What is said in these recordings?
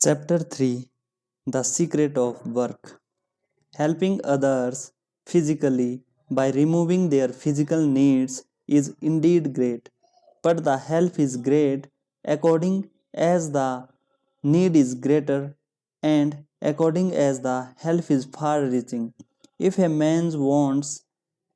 Chapter 3. The Secret of Work. Helping others physically by removing their physical needs is indeed great, but the help is great according as the need is greater and according as the help is far reaching. If a man's wants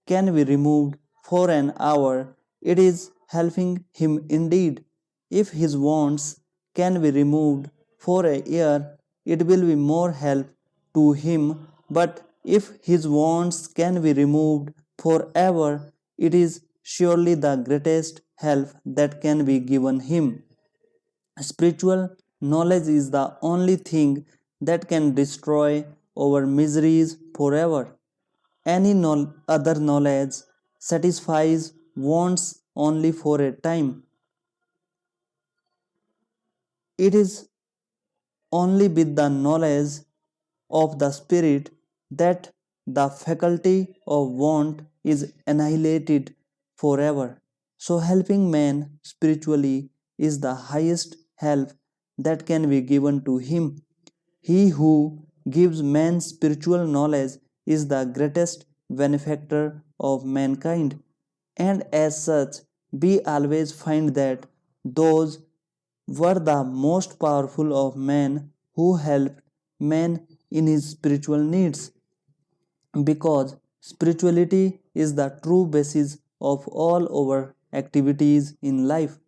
can be removed for an hour, it is helping him indeed. If his wants can be removed for a year, it will be more help to him. But if his wants can be removed forever, it is surely the greatest help that can be given him. Spiritual knowledge is the only thing that can destroy our miseries forever. Any other knowledge satisfies wants only for a time. It is only with the knowledge of the Spirit that the faculty of want is annihilated forever. So, helping man spiritually is the highest help that can be given to him. He who gives man spiritual knowledge is the greatest benefactor of mankind, and as such, we always find that those were the most powerful of men who helped man in his spiritual needs, because spirituality is the true basis of all our activities in life.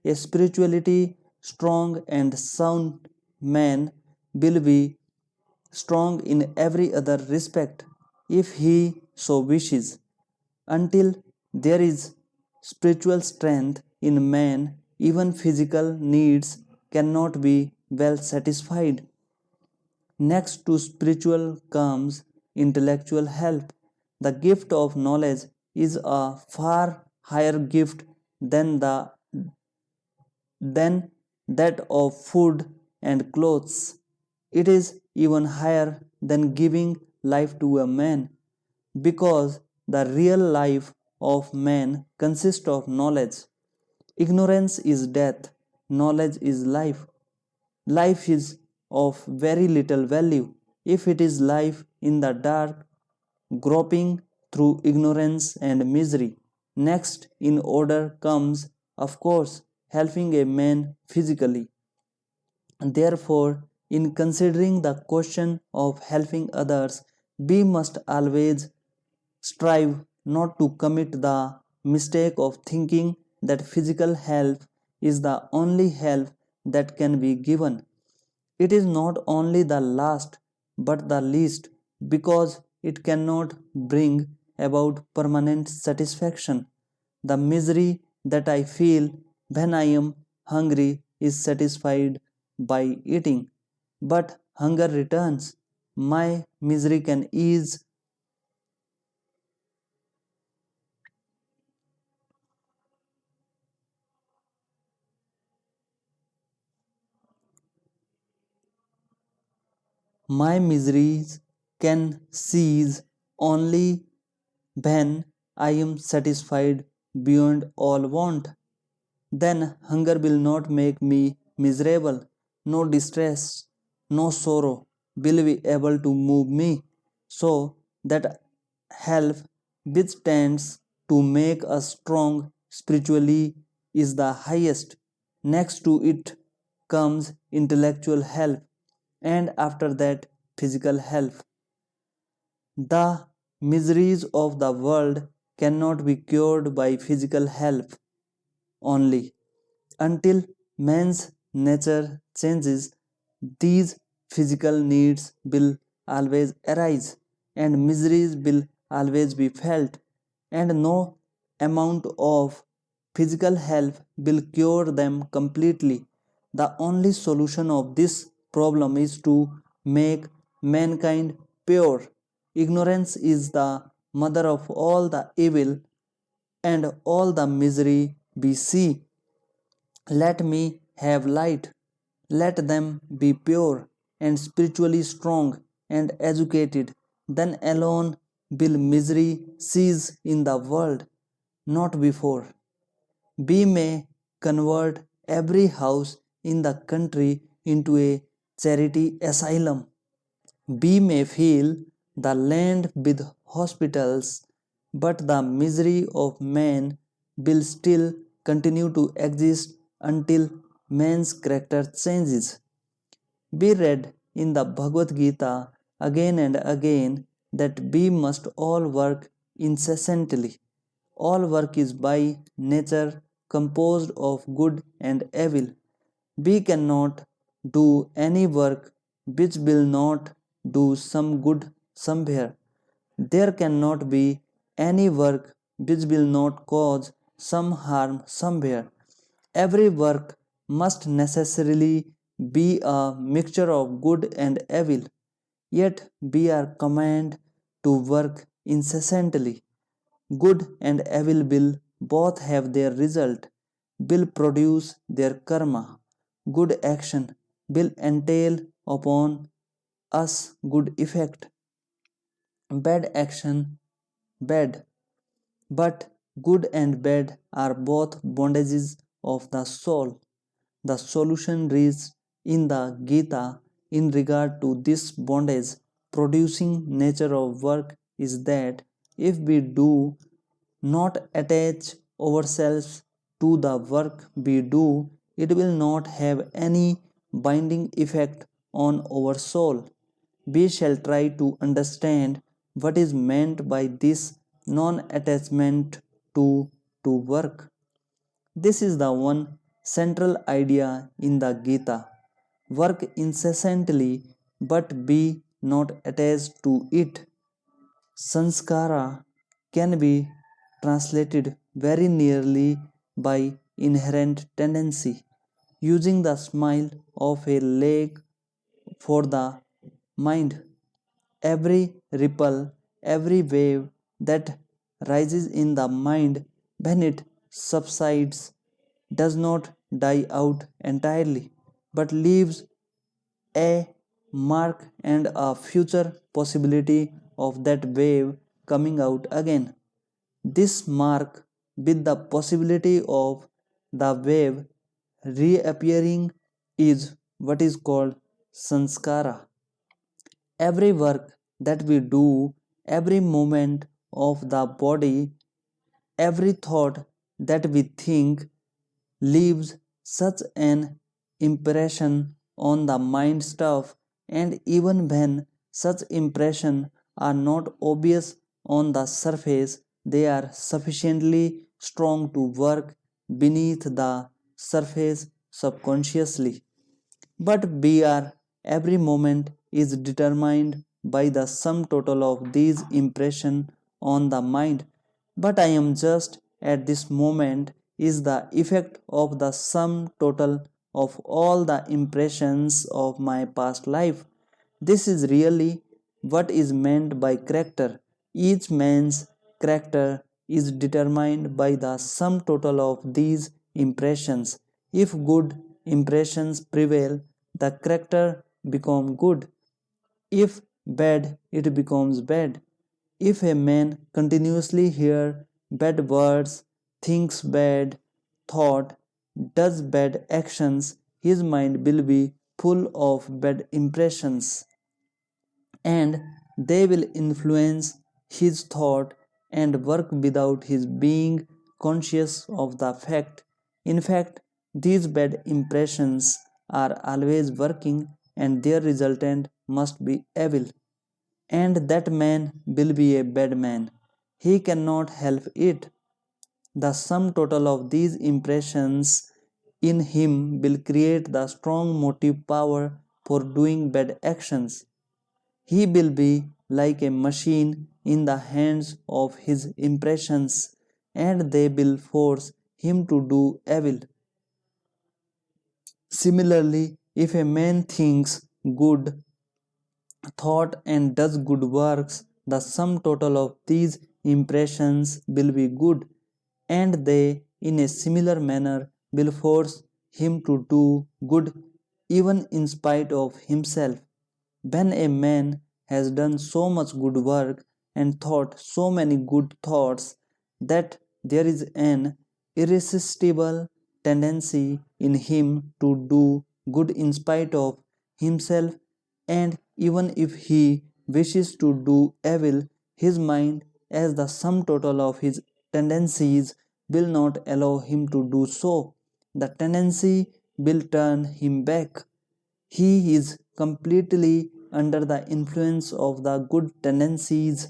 A spirituality strong and sound man will be strong in every other respect if he so wishes. Until there is spiritual strength in man, even physical needs cannot be well satisfied. Next to spiritual comes intellectual help. The gift of knowledge is a far higher gift than than that of food and clothes. It is even higher than giving life to a man, because the real life of man consists of knowledge. Ignorance is death, knowledge is life. Life is of very little value if it is life in the dark, groping through ignorance and misery. Next in order comes, of course, helping a man physically. Therefore, in considering the question of helping others, we must always strive not to commit the mistake of thinking that physical help is the only help that can be given. It is not only the last but the least, because it cannot bring about permanent satisfaction. The misery that I feel when I am hungry is satisfied by eating, but hunger returns. My misery can ease. My miseries can cease only when I am satisfied beyond all want. Then hunger will not make me miserable. No distress, no sorrow will be able to move me. So that help which tends to make us strong spiritually is the highest. Next to it comes intellectual help, and after that, physical health. The miseries of the world cannot be cured by physical health only. Until man's nature changes, these physical needs will always arise, and miseries will always be felt, and no amount of physical help will cure them completely. The only solution of this problem is to make mankind pure. Ignorance is the mother of all the evil and all the misery we see. Let me have light. Let them be pure and spiritually strong and educated. Then alone will misery cease in the world, not before. We may convert every house in the country into a charity asylum. B may fill the land with hospitals, but the misery of man will still continue to exist until man's character changes. We read in the Bhagavad Gita again and again that we must all work incessantly. All work is by nature composed of good and evil. We cannot do any work which will not do some good somewhere. There cannot be any work which will not cause some harm somewhere. Every work must necessarily be a mixture of good and evil, yet we are commanded to work incessantly. Good and evil will both have their result, will produce their karma. Good action will entail upon us good effect. Bad action, bad. But good and bad are both bondages of the soul. The solution reached in the Gita in regard to this bondage producing nature of work is that if we do not attach ourselves to the work we do, it will not have any binding effect on our soul. We shall try to understand what is meant by this non attachment to work. This is the one central idea in the Gita. Work incessantly, but be not attached to it. Sanskara can be translated very nearly by inherent tendency, using the smile of a lake for the mind. Every ripple, every wave that rises in the mind when it subsides does not die out entirely, but leaves a mark and a future possibility of that wave coming out again. This mark, with the possibility of the wave reappearing, is what is called sanskara. Every work that we do, every movement of the body, every thought that we think leaves such an impression on the mind stuff, and even when such impressions are not obvious on the surface, they are sufficiently strong to work beneath the surface subconsciously. But we are every moment is determined by the sum total of these impressions on the mind. But I am just at this moment is the effect of the sum total of all the impressions of my past life. This is really what is meant by character. Each man's character is determined by the sum total of these impressions. If good impressions prevail, the character becomes good. If bad, it becomes bad. If a man continuously hears bad words, thinks bad thought, does bad actions, his mind will be full of bad impressions, and they will influence his thought and work without his being conscious of the fact. In fact, these bad impressions are always working, and their resultant must be evil, and that man will be a bad man. He cannot help it. The sum total of these impressions in him will create the strong motive power for doing bad actions. He will be like a machine in the hands of his impressions, and they will force him to do evil. Similarly, if a man thinks good thought and does good works, the sum total of these impressions will be good, and they, in a similar manner, will force him to do good even in spite of himself. When a man has done so much good work and thought so many good thoughts that there is an irresistible tendency in him to do good in spite of himself, and even if he wishes to do evil, his mind, as the sum total of his tendencies, will not allow him to do so. The tendency will turn him back. He is completely under the influence of the good tendencies.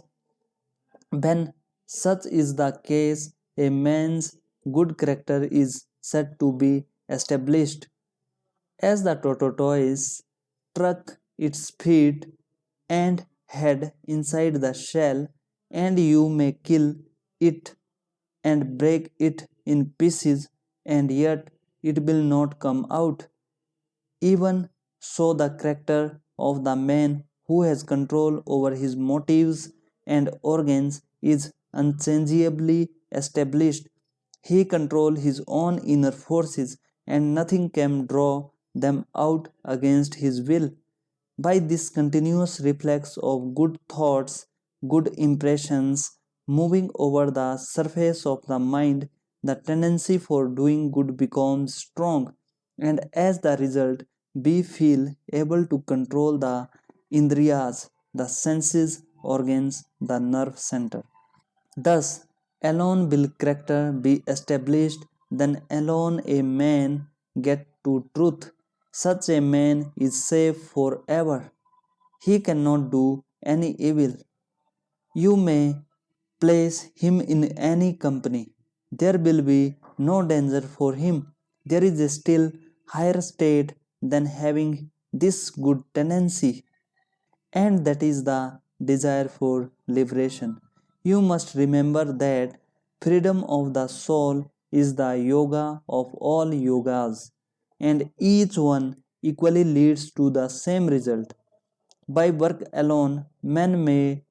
When such is the case, a man's good character is said to be established. As the tortoise struck its feet and head inside the shell, and you may kill it and break it in pieces, and yet it will not come out. Even so, the character of the man who has control over his motives and organs is unchangeably established. He controls his own inner forces, and nothing can draw them out against his will. By this continuous reflex of good thoughts, good impressions moving over the surface of the mind, the tendency for doing good becomes strong, and as the result, we feel able to control the indriyas, the senses, organs, the nerve center. Thus, alone will character be established, then alone a man get to truth. Such a man is safe forever. He cannot do any evil. You may place him in any company. There will be no danger for him. There is a still higher state than having this good tendency, and that is the desire for liberation. You must remember that freedom of the soul is the yoga of all yogas, and each one equally leads to the same result. By work alone, men may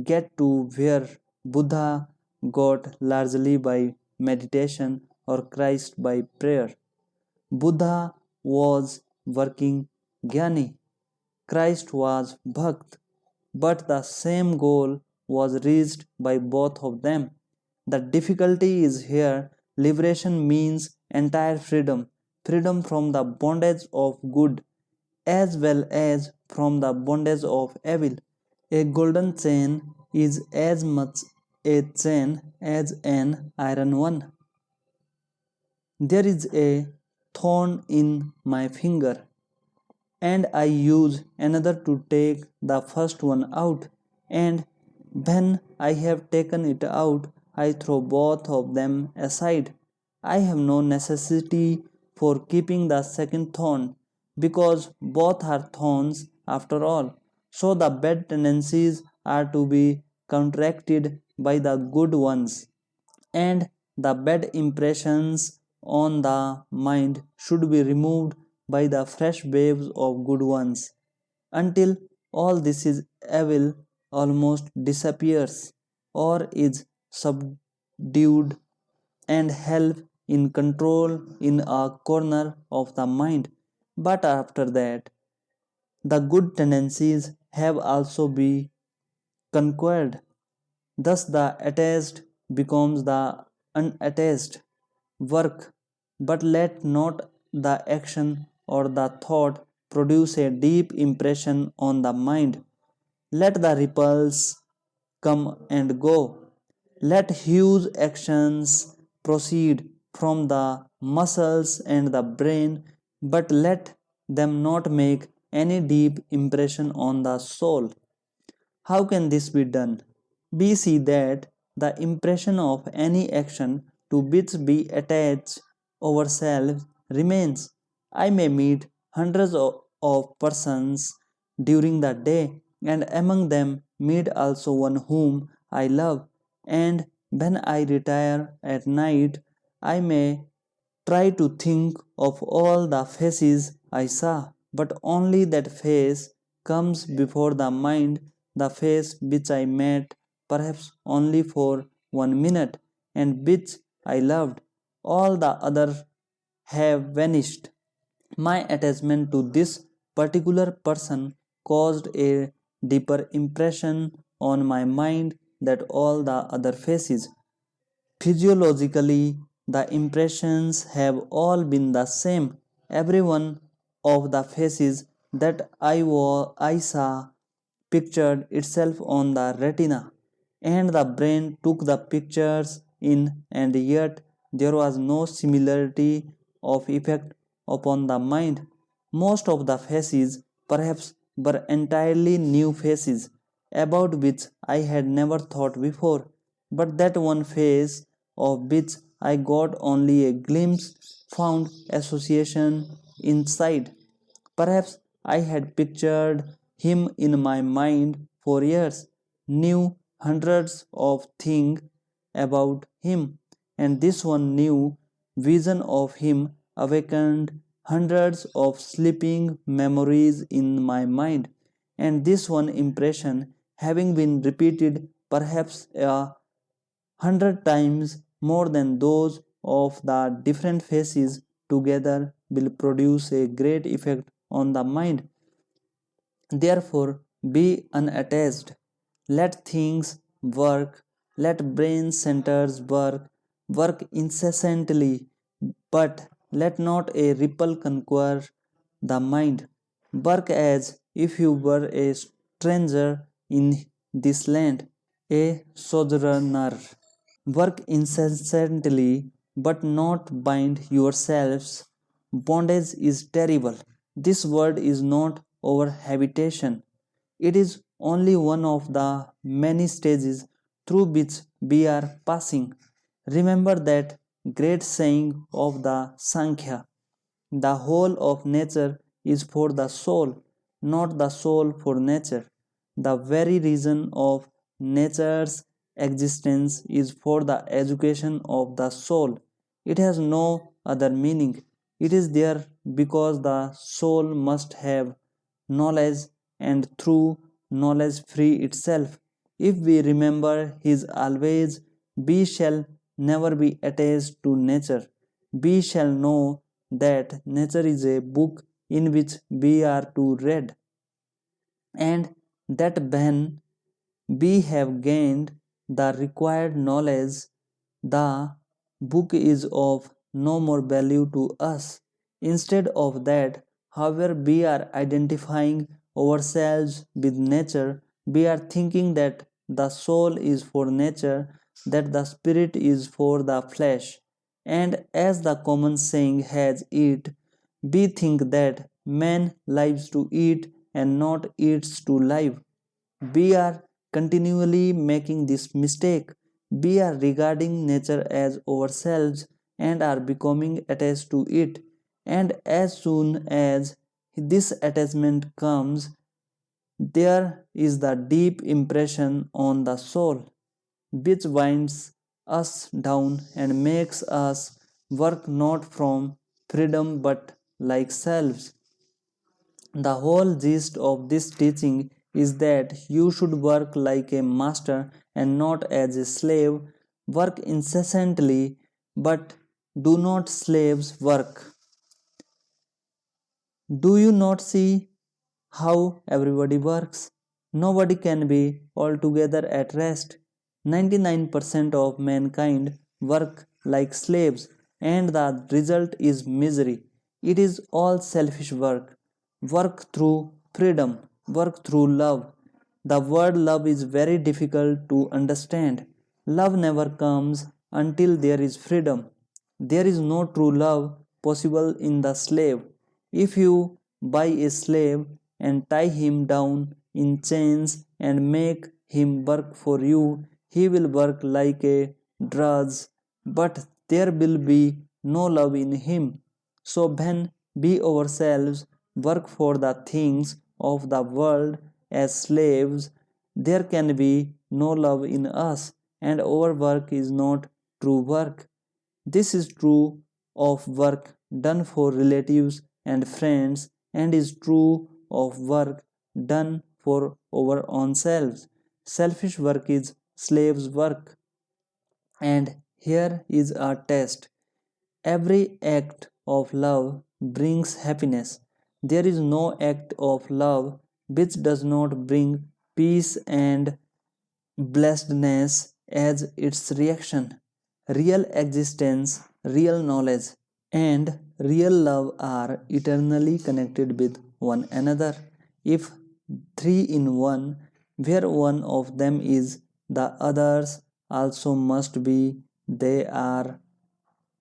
get to where Buddha got largely by meditation or Christ by prayer. Buddha was working jnani, Christ was bhakt, but the same goal was reached by both of them. The difficulty is here liberation means entire freedom, freedom from the bondage of good as well as from the bondage of evil. A golden chain is as much a chain as an iron one. There is a thorn in my finger, and I use another to take the first one out, and when I have taken it out, I throw both of them aside. I have no necessity for keeping the second thorn, because both are thorns after all. So the bad tendencies are to be counteracted by the good ones, and the bad impressions on the mind should be removed by the fresh waves of good ones, until all this is evil almost disappears or is subdued and held in control in a corner of the mind. But after that, the good tendencies have also been conquered. Thus, the attached becomes the unattached. Work, but let not the action or the thought produce a deep impression on the mind. Let the ripples come and go. Let huge actions proceed from the muscles and the brain, but let them not make any deep impression on the soul. How can this be done? We see that the impression of any action to which we attach ourselves remains. I may meet hundreds of persons during the day, and among them meet also one whom I love. And when I retire at night, I may try to think of all the faces I saw, but only that face comes before the mind, the face which I met perhaps only for 1 minute and which I loved. All the others have vanished. My attachment to this particular person caused a deeper impression on my mind than all the other faces. Physiologically, the impressions have all been the same. Every one of the faces that I saw pictured itself on the retina, and the brain took the pictures in, and yet there was no similarity of effect upon the mind. Most of the faces, perhaps, were entirely new faces, about which I had never thought before, but that one face of which I got only a glimpse found association inside. Perhaps I had pictured him in my mind for years, knew hundreds of things about him, and this one new vision of him awakened hundreds of sleeping memories in my mind, and this one impression, having been repeated perhaps 100 times more than those of the different faces together, will produce a great effect on the mind. Therefore, be unattached. Let things work. Let brain centers work incessantly, but let not a ripple conquer the mind. Work as if you were a stranger in this land, a sojourner. Work incessantly, but not bind yourselves. Bondage is terrible. This word is not our habitation. It is only one of the many stages through which we are passing. Remember that great saying of the Sankhya: the whole of nature is for the soul, not the soul for nature. The very reason of nature's existence is for the education of the soul. It has no other meaning. It is there because the soul must have knowledge, and through knowledge free itself. If we remember his always, we shall never be attached to nature. We shall know that nature is a book in which we are to read, and that when we have gained the required knowledge, the book is of no more value to us. Instead of that, however, we are identifying ourselves with nature, we are thinking that the soul is for nature, that the spirit is for the flesh. And as the common saying has it, we think that man lives to eat and not eats to live. We are continually making this mistake. We are regarding nature as ourselves and are becoming attached to it. And as soon as this attachment comes, there is the deep impression on the soul, which winds us down and makes us work not from freedom but like selves. The whole gist of this teaching is that you should work like a master and not as a slave. Work incessantly, but do not slaves work. Do you not see how everybody works? Nobody can be altogether at rest. 99% of mankind work like slaves, and the result is misery. It is all selfish work. Work through freedom, work through love. The word love is very difficult to understand. Love never comes until there is freedom. There is no true love possible in the slave. If you buy a slave and tie him down in chains and make him work for you, he will work like a drudge, but there will be no love in him. So when we ourselves work for the things of the world as slaves, there can be no love in us, and our work is not true work. This is true of work done for relatives and friends, and is true of work done for our own selves. Selfish work is slaves' work. And here is a test: every act of love brings happiness. There is no act of love which does not bring peace and blessedness as its reaction. Real existence, real knowledge, and real love are eternally connected with one another. If three in one, where one of them is, the others also must be. They are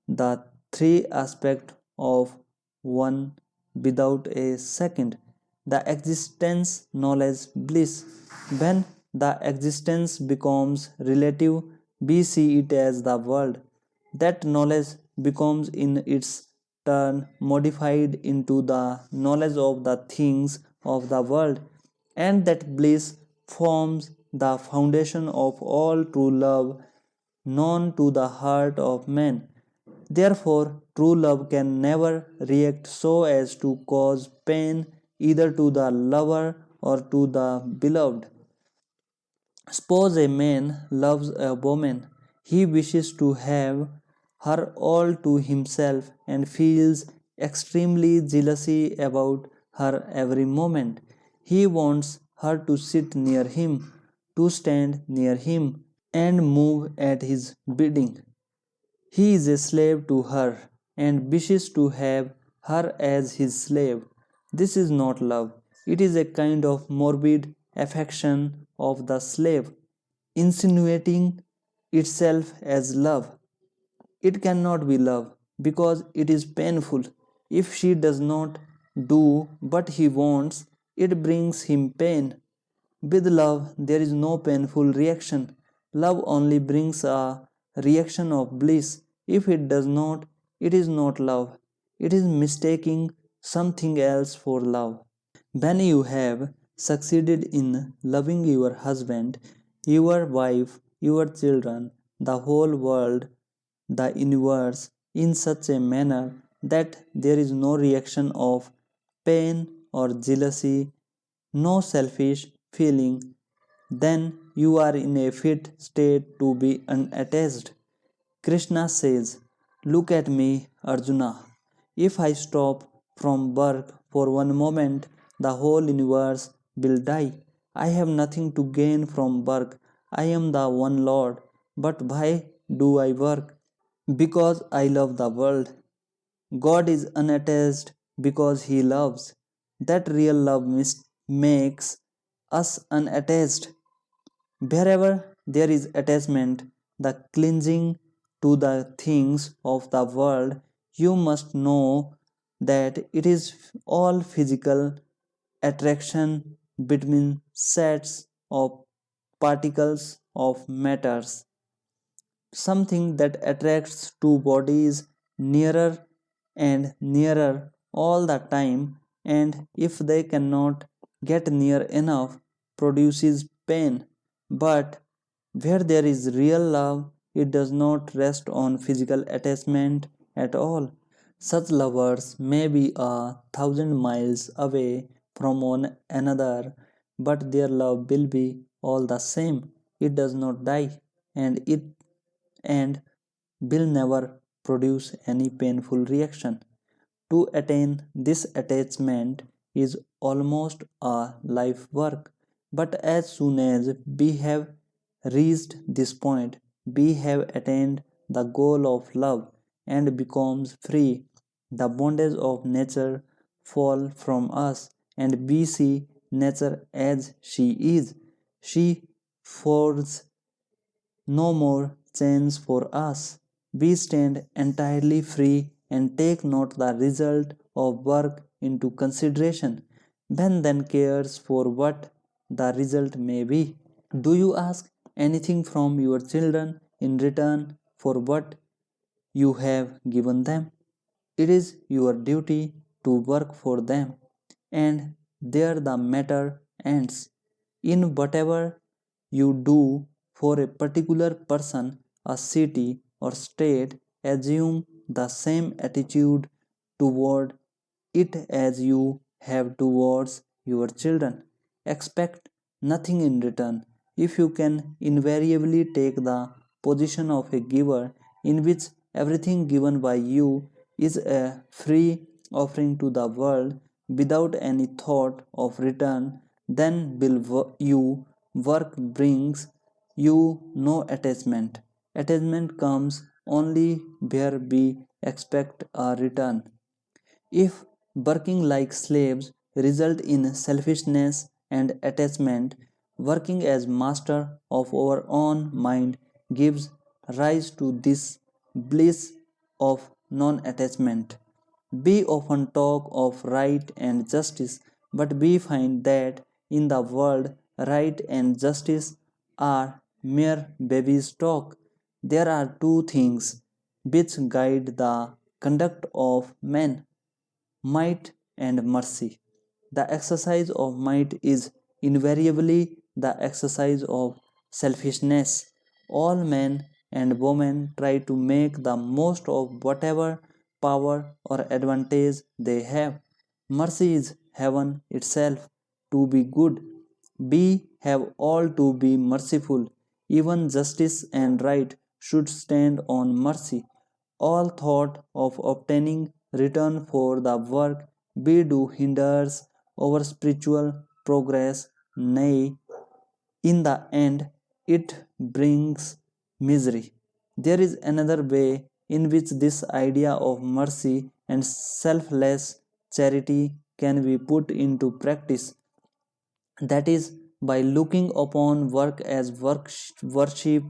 the three aspects of one without a second. The existence, knowledge, bliss. When the existence becomes relative, we see it as the world. That knowledge becomes in its turn modified into the knowledge of the things of the world, and that bliss forms the foundation of all true love known to the heart of man. Therefore, true love can never react so as to cause pain either to the lover or to the beloved. Suppose a man loves a woman. He wishes to have her all to himself and feels extremely jealousy about her every moment. He wants her to sit near him, to stand near him, and move at his bidding. He is a slave to her and wishes to have her as his slave. This is not love. It is a kind of morbid affection of the slave, insinuating itself as love. It cannot be love because it is painful. If she does not do what he wants, it brings him pain. With love, there is no painful reaction. Love only brings a reaction of bliss. If it does not, it is not love. It is mistaking something else for love. When you have succeeded in loving your husband, your wife, your children, the whole world, the universe, in such a manner that there is no reaction of pain or jealousy, no selfish feeling, then you are in a fit state to be unattached. Krishna says, "Look at me, Arjuna. If I stop from work for one moment, the whole universe will die. I have nothing to gain from work. I am the one Lord. But why do I work? Because I love the world. God is unattached because He loves. That real love makes us unattached. Wherever there is attachment, the clinging to the things of the world, you must know that it is all physical attraction between sets of particles of matters, something that attracts two bodies nearer and nearer all the time, and if they cannot get near enough, produces pain. But where there is real love, it does not rest on physical attachment at all. Such lovers may be 1,000 miles away from one another, but their love will be all the same. It does not die, and will never produce any painful reaction. To attain this attachment is almost a life work, but as soon as we have reached this point, we have attained the goal of love and becomes free. The bondage of nature fall from us, and we see nature as she is. She forges no more chains for us. We stand entirely free and take not the result of work into consideration. Ben then cares for what the result may be. Do you ask anything from your children in return for what you have given them? It is your duty to work for them, and there the matter ends. In whatever you do for a particular person, a city, or state, assume the same attitude toward it as you have towards your children. Expect nothing in return. If you can invariably take the position of a giver, in which everything given by you is a free offering to the world without any thought of return, then will you work brings you no attachment. Attachment comes only where we expect a return. If working like slaves, result in selfishness and attachment. Working as master of our own mind gives rise to this bliss of non attachment. We often talk of right and justice, but we find that in the world, right and justice are mere baby's talk. There are two things which guide the conduct of men: might and mercy. The exercise of might is invariably the exercise of selfishness. All men and women try to make the most of whatever power or advantage they have. Mercy is heaven itself. To be good, we have all to be merciful. Even justice and right should stand on mercy. All thought of obtaining return for the work we do hinders our spiritual progress, nay, in the end, it brings misery. There is another way in which this idea of mercy and selfless charity can be put into practice, that is, by looking upon work as worship.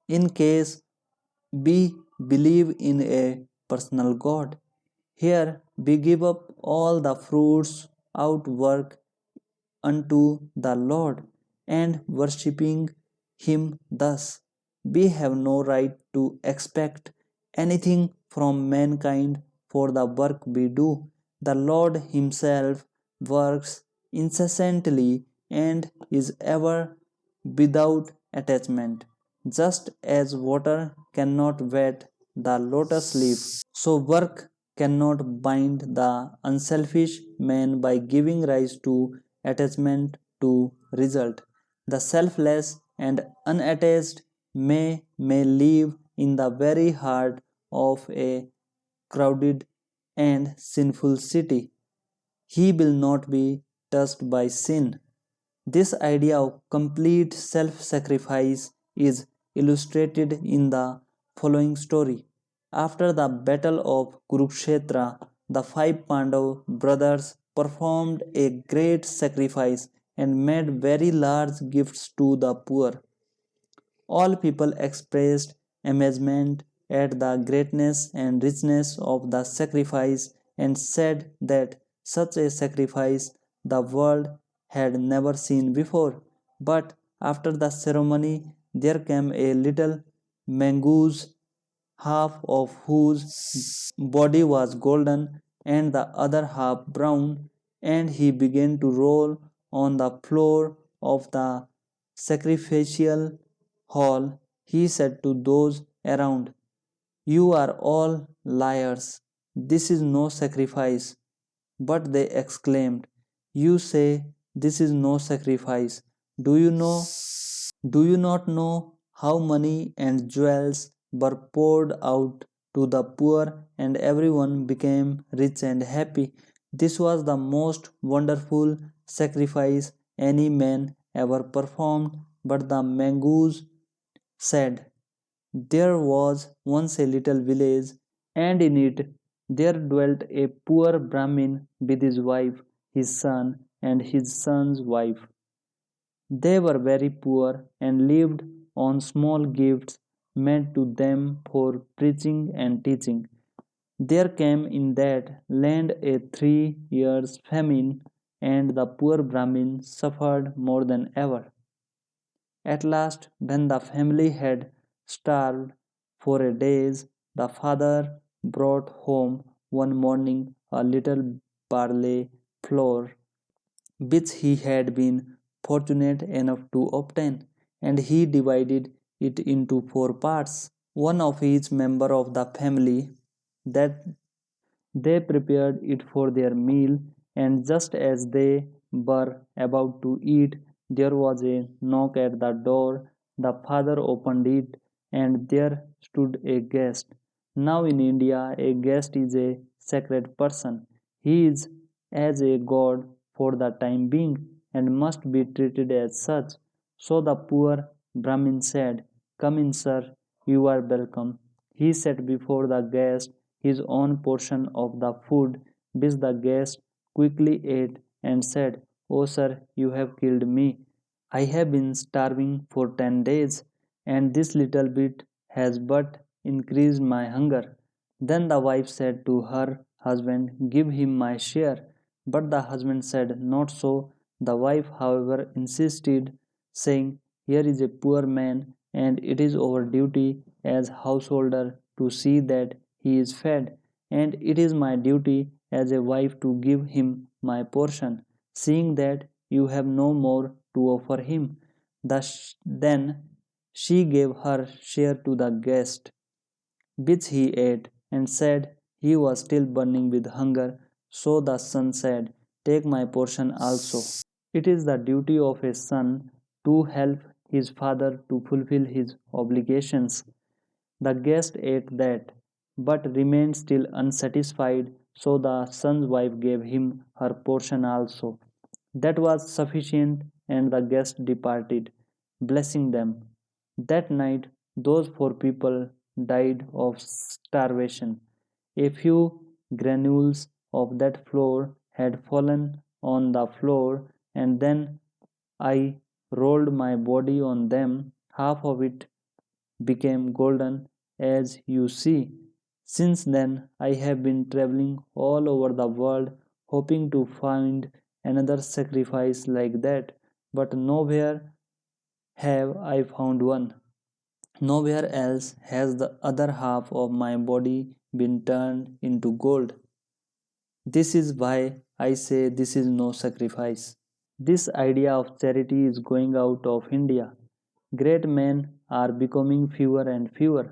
In case we believe in a personal God, here we give up all the fruits out work unto the Lord, and worshipping Him thus. We have no right to expect anything from mankind for the work we do. The Lord Himself works incessantly and is ever without attachment, just as water cannot wet the lotus leaf. So, work cannot bind the unselfish man by giving rise to attachment to result. The selfless and unattached may live in the very heart of a crowded and sinful city. He will not be touched by sin. This idea of complete self sacrifice is illustrated in the following story. After the battle of Kurukshetra, the five Pandav brothers performed a great sacrifice and made very large gifts to the poor. All people expressed amazement at the greatness and richness of the sacrifice and said that such a sacrifice the world had never seen before. But after the ceremony, there came a little mongoose, half of whose body was golden and the other half brown, and he began to roll on the floor of the sacrificial hall. He said to those around, "You are all liars. This is no sacrifice." But they exclaimed, "You say this is no sacrifice. Do you know? Do you not know how money and jewels were poured out to the poor and everyone became rich and happy? This was the most wonderful sacrifice any man ever performed." But the mongoose said, "There was once a little village, and in it there dwelt a poor Brahmin with his wife, his son, and his son's wife. They were very poor and lived on small gifts made to them for preaching and teaching. There came in that land a 3 years' famine, and the poor Brahmin suffered more than ever. At last, when the family had starved for a days, the father brought home one morning a little barley flour which he had been fortunate enough to obtain, and he divided it into four parts, one of each member of the family, that they prepared it for their meal, and just as they were about to eat, there was a knock at the door. The father opened it, and there stood a guest. Now, in India, a guest is a sacred person. He is as a god for the time being and must be treated as such. So the poor Brahmin said, "Come in, sir, you are welcome." He set before the guest his own portion of the food, which the guest quickly ate and said, "Oh, sir, you have killed me. I have been starving for 10 days, and this little bit has but increased my hunger." Then the wife said to her husband, "Give him my share." But the husband said, "Not so." The wife, however, insisted, saying, "Here is a poor man, and it is our duty as householder to see that he is fed, and it is my duty as a wife to give him my portion, seeing that you have no more to offer him." Then she gave her share to the guest, which he ate, and said he was still burning with hunger. So the son said, "Take my portion also." It is the duty of a son to help his father to fulfill his obligations. The guest ate that, but remained still unsatisfied, so the son's wife gave him her portion also. That was sufficient, and the guest departed, blessing them. That night, those four people died of starvation. A few granules of that flour had fallen on the floor, and then I rolled my body on them. Half of it became golden, as you see. Since then, I have been traveling all over the world hoping to find another sacrifice like that, but nowhere have I found one. Nowhere else has the other half of my body been turned into gold. This is why I say this is no sacrifice. This idea of charity is going out of India. Great men are becoming fewer and fewer.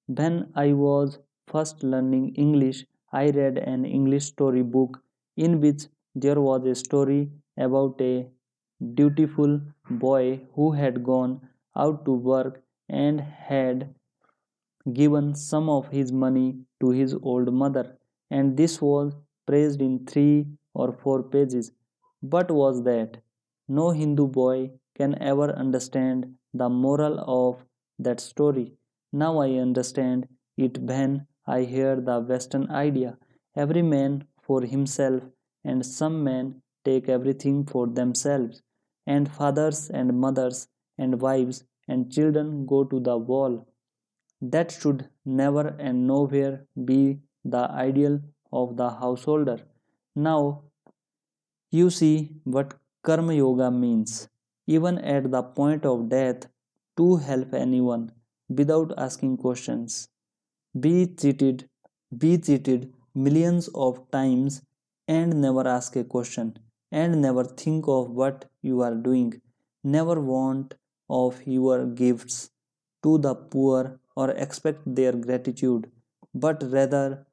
When I was first learning English, I read an English story book in which there was a story about a dutiful boy who had gone out to work and had given some of his money to his old mother, and this was praised in 3 or 4 pages. But was that? No Hindu boy can ever understand the moral of that story. Now I understand it when I hear the Western idea. Every man for himself, and some men take everything for themselves, and fathers and mothers and wives and children go to the wall. That should never and nowhere be the ideal of the householder. Now, you see what Karma Yoga means. Even at the point of death, to help anyone without asking questions. Be cheated, be cheated millions of times and never ask a question, and never think of what you are doing. Never want of your gifts to the poor or expect their gratitude, but rather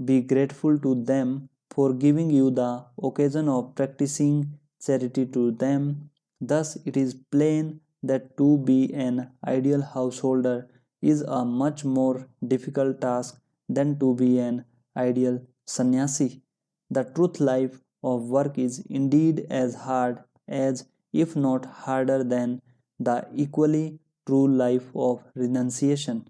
be grateful to them for giving you the occasion of practicing charity to them. Thus, it is plain that to be an ideal householder is a much more difficult task than to be an ideal sannyasi. The truth life of work is indeed as hard as, if not harder than, the equally true life of renunciation.